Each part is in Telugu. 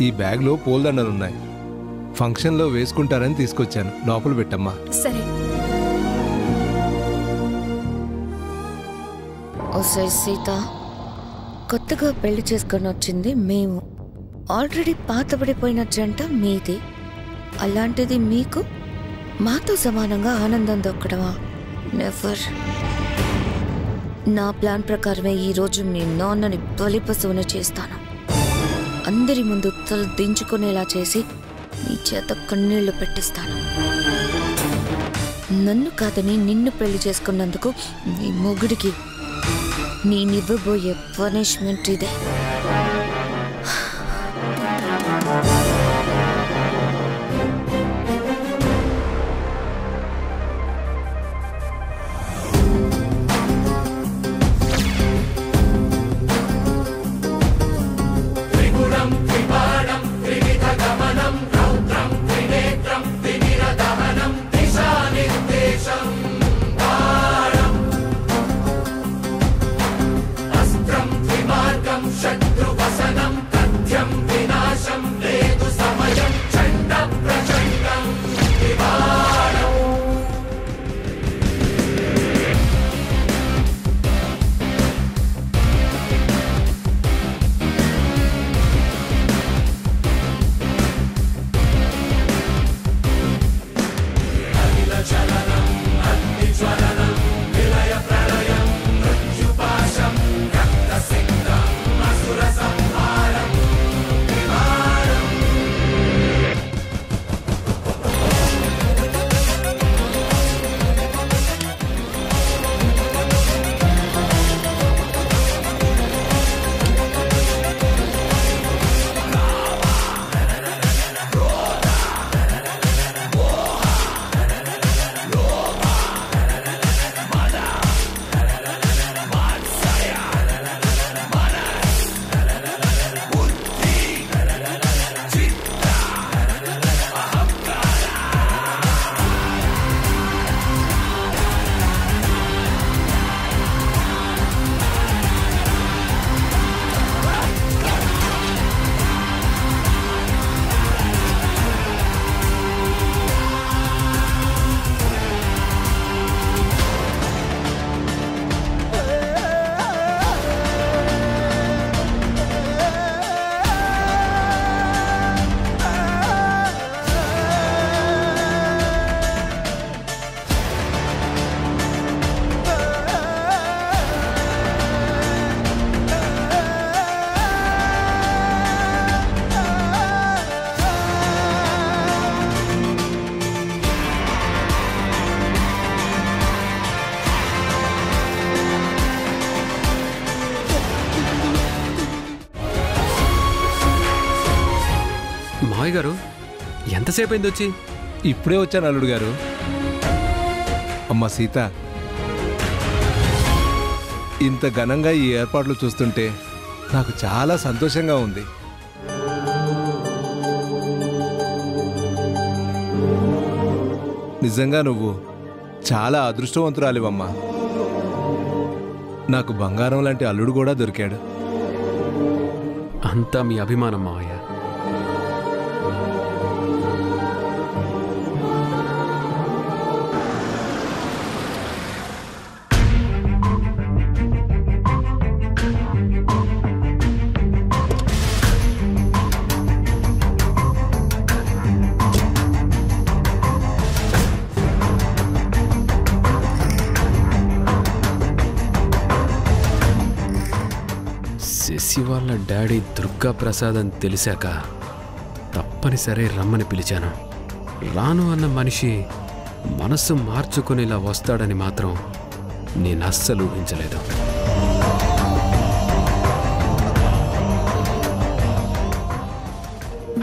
ఈ బ్యాగ్లో పూలదండలున్నాయి. ఫంక్షన్లో వేసుకుంటారని తీసుకొచ్చాను. లోపల పెట్టమ్మా. సరే. ఓసారి సీత, కొత్తగా పెళ్లి చేసుకొని వచ్చింది మేము. ఆల్రెడీ పాతబడిపోయిన జంట మీది. అలాంటిది మీకు మాతో సమానంగా ఆనందం దొక్కడమా? నెవర్. నా ప్లాన్ ప్రకారమే ఈరోజు మీ నాన్నని బలి పశువుని చేస్తాను. అందరి ముందు తల దించుకునేలా చేసి నీ చేత కన్నీళ్లు పెట్టిస్తాను. నన్ను కాదని నిన్ను పెళ్లి చేసుకున్నందుకు నీ మొగుడికి నేనివ్వబోయే పనిష్మెంట్ ఇదే. మావయ్య గారు, ఎంతసేపు అయింది వచ్చి? ఇప్పుడే వచ్చాను అల్లుడు గారు. అమ్మ సీత, ఇంత ఘనంగా ఈ ఏర్పాట్లు చూస్తుంటే నాకు చాలా సంతోషంగా ఉంది. నిజంగా నువ్వు చాలా అదృష్టవంతురాలివమ్మా. నాకు బంగారం లాంటి అల్లుడు కూడా దొరికాడు. అంతా మీ అభిమానం మావయ్య. శశి వాళ్ళ డాడీ దుర్గా ప్రసాద్ అని తెలిసాక తప్పనిసరి రమ్మని పిలిచాను. రాను అన్న మనిషి మనసు మార్చుకునేలా వస్తాడని మాత్రం నేను అస్సలు ఊహించలేదు.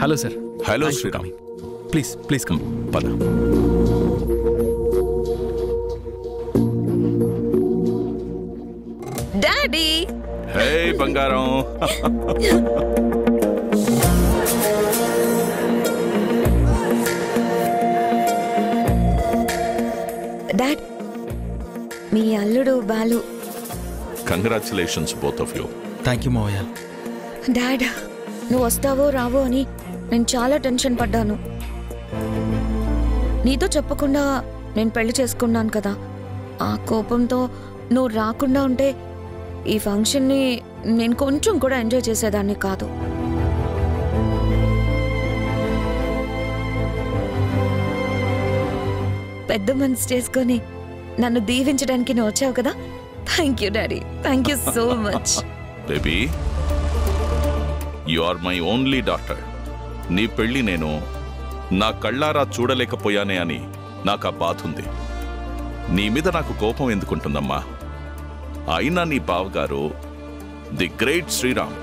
Hello sir. Hello Sriram. Please please come. పద. డాడీ. హే బంగారం. డాడ్, మీ అల్లుడు Balu. Congratulations both of you. Thank you మావయ్య. డాడ్, నువ్వు వస్తావో రావో అని నేను చాలా టెన్షన్ పడ్డాను. నీతో చెప్పకుండా నేను పెళ్లి చేసుకున్నాను కదా, ఆ కోపంతో నువ్వు రాకుండా ఉంటే ఈ ఫంక్షన్ని నేను కొంచెం కూడా ఎంజాయ్ చేసేదాన్ని కాదు. పెద్ద మనసు చేసుకొని నన్ను దీవించడానికి నువ్వు వచ్చావు కదా. Thank you daddy, thank you so much. Baby, you are my only daughter. నీ పెళ్లి నేను నా కళ్ళారా చూడలేకపోయానే అని నాకు ఆ బాధ ఉంది. నీ మీద నాకు కోపం ఎందుకుంటుందమ్మా? అయినా నీ బావగారు ది గ్రేట్ శ్రీరామ్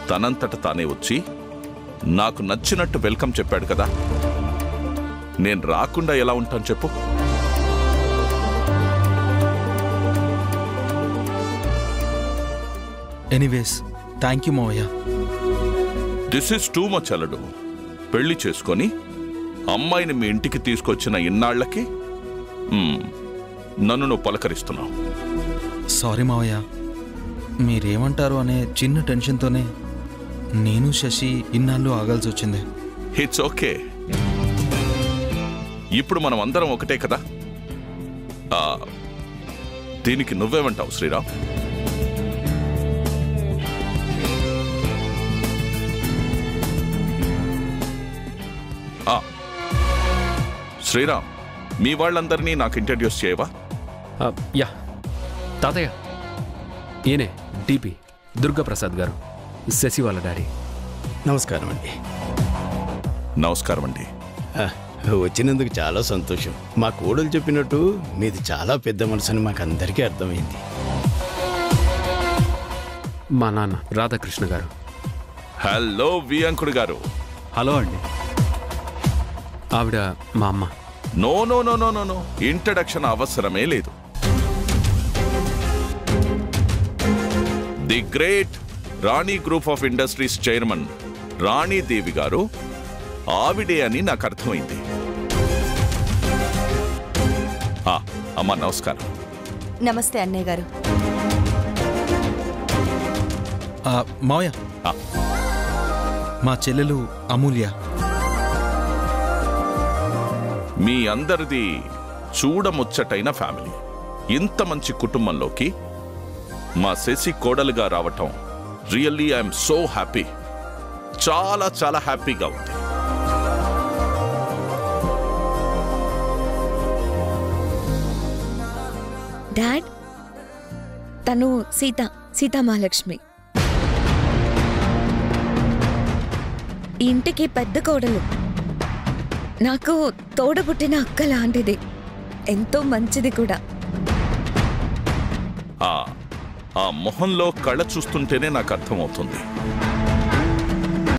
తనంతట తానే వచ్చి నాకు నచ్చినట్టు వెల్కమ్ చెప్పాడు కదా. నేను రాకుండా ఎలా ఉంటాను చెప్పు? ఎనీవేస్ థ్యాంక్ యూ మావయ్య. దిస్ ఇస్ టూ మచ్ అలడు. పెళ్లి చేసుకొని అమ్మాయిని మీ ఇంటికి తీసుకొచ్చిన ఇన్నాళ్లకి నన్ను నువ్వు పలకరిస్తున్నావు. సారీ మావయ్య, మీరేమంటారు అనే చిన్న టెన్షన్తోనే నేను శశి ఇన్నాళ్ళు ఆగాల్సి వచ్చింది. It's okay. ఇప్పుడు మనం అందరం ఒకటే కదా. దీనికి నువ్వేమంటావు శ్రీరామ్? శ్రీరామ్, మీ వాళ్ళందరినీ నాకు ఇంట్రడ్యూస్ చేయవా? యా తాతయ్య, ఈయనే డిపి దుర్గాప్రసాద్ గారు, శశి వాళ్ళ డాడీ. నమస్కారం అండి. నమస్కారం అండి. వచ్చినందుకు చాలా సంతోషం. మా కోడలు చెప్పినట్టు మీది చాలా పెద్ద మనసు అని మాకు అందరికీ అర్థమైంది. మా నాన్న రాధాకృష్ణ గారు. హలో వియంకుడు గారు. హలో అండి. ఆవిడ మా అమ్మ. No no no no no no, introduction అవసరమే లేదు. The great Rani group of industries chairman Ranidevi గారు ఆవిడే అని నాకు అర్థమైంది. అమ్మా నమస్కారం. నమస్తే అన్నయ్య గారు. మావయ్య, మా చెల్లెలు అమూల్య. మీ అందరిది చూడముచ్చటైన ఫ్యామిలీ. ఇంత మంచి కుటుంబంలోకి మా శశి కోడలుగా రావటం రియల్లీ ఐఎమ్ సో హ్యాపీ. చాలా చాలా హ్యాపీగా ఉంది. డాడ్, తను సీతామహాలక్ష్మి, ఈ ఇంటికి పెద్ద కోడలు. నాకు తోడబుట్టిన అక్క లాంటిది, ఎంతో మంచిది కూడా. ఆ మొహంలో కళ్ళ చూస్తుంటేనే నాకు అర్థమవుతుంది.